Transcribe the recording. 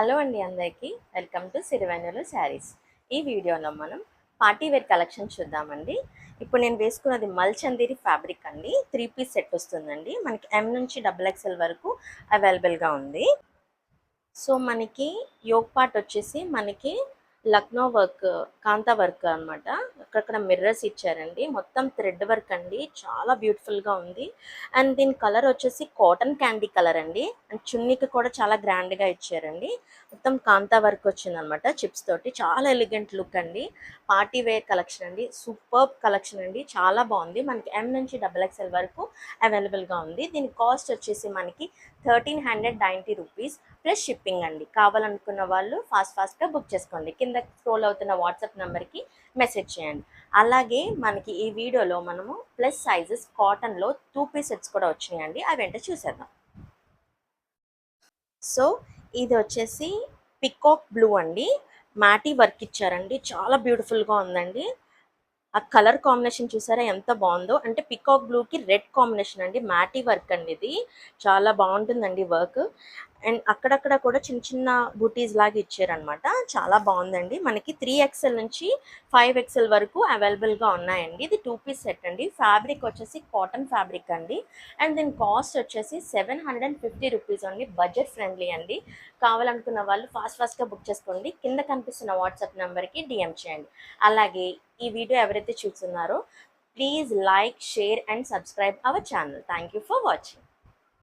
Hello అండి అందరికీ welcome to Sirivennela saris. ఈ వీడియోలో మనం పార్టీ వేర్ కలెక్షన్ చూద్దామండి. ఇప్పుడు నేను వేసుకున్నది మల్చందేరి ఫ్యాబ్రిక్ అండి. 3 పీస్ సెట్ వస్తుందండి. మనకి ఎం నుంచి డబుల్ ఎక్స్ఎల్ వరకు అవైలబుల్గా ఉంది. సో మనకి యోగ్ పార్ట్ వచ్చేసి మనకి లక్నో వర్క్, కాంతా వర్క్ అనమాట. అక్కడక్కడ మిర్రర్స్ ఇచ్చారండి. మొత్తం థ్రెడ్ వర్క్ అండి, చాలా బ్యూటిఫుల్గా ఉంది. అండ్ దీని కలర్ వచ్చేసి కాటన్ క్యాండీ కలర్ అండి. అండ్ చున్నీకి కూడా చాలా గ్రాండ్గా ఇచ్చారండి. మొత్తం కాంతా వర్క్ వచ్చిందనమాట చిప్స్ తోటి. చాలా ఎలిగెంట్ లుక్ అండి. పార్టీ వేర్ కలెక్షన్ అండి, సూపర్బ్ కలెక్షన్ అండి, చాలా బాగుంది. మనకి ఎం నుంచి డబుల్ ఎక్స్ఎల్ వరకు అవైలబుల్గా ఉంది. దీని కాస్ట్ వచ్చేసి మనకి 1390 రూపీస్ ప్లస్ షిప్పింగ్ అండి. కావాలనుకున్న వాళ్ళు ఫాస్ట్గా బుక్ చేసుకోండి. కింద స్క్రోల్ అవుతున్న వాట్సాప్ నెంబర్కి మెసేజ్ చేయండి. అలాగే మనకి ఈ వీడియోలో మనము ప్లస్ సైజెస్ కాటన్లో 2 పీస్ సెట్స్ కూడా వచ్చినాయండి. అవి ఏంటో చూసేద్దాం. సో ఇది వచ్చేసి పికాక్ బ్లూ అండి, మ్యాటీ వర్క్ ఇచ్చారండి, చాలా బ్యూటిఫుల్గా ఉందండి. ఆ కలర్ కాంబినేషన్ చూసారా ఎంత బాగుందో. అంటే పికాక్ బ్లూకి రెడ్ కాంబినేషన్ అండి, మ్యాటీ వర్క్ అండి. ఇది చాలా బాగుంటుందండి వర్క్. అండ్ అక్కడక్కడ కూడా చిన్న చిన్న బూటీస్ లాగా ఇచ్చారనమాట. చాలా బాగుందండి. మనకి 3XL నుంచి 5XL వరకు అవైలబుల్గా ఉన్నాయండి. ఇది 2 పీస్ సెట్ అండి. ఫ్యాబ్రిక్ వచ్చేసి కాటన్ ఫ్యాబ్రిక్ అండి. అండ్ దీని కాస్ట్ వచ్చేసి 750 రూపీస్ అండి. బడ్జెట్ ఫ్రెండ్లీ అండి. కావాలనుకున్న వాళ్ళు ఫాస్ట్గా బుక్ చేసుకోండి. కింద కనిపిస్తున్న వాట్సాప్ నెంబర్కి డిఎం చేయండి. అలాగే ఈ వీడియో ఎవరైతే చూస్తున్నారో please like, share and subscribe our channel. Thank you for watching.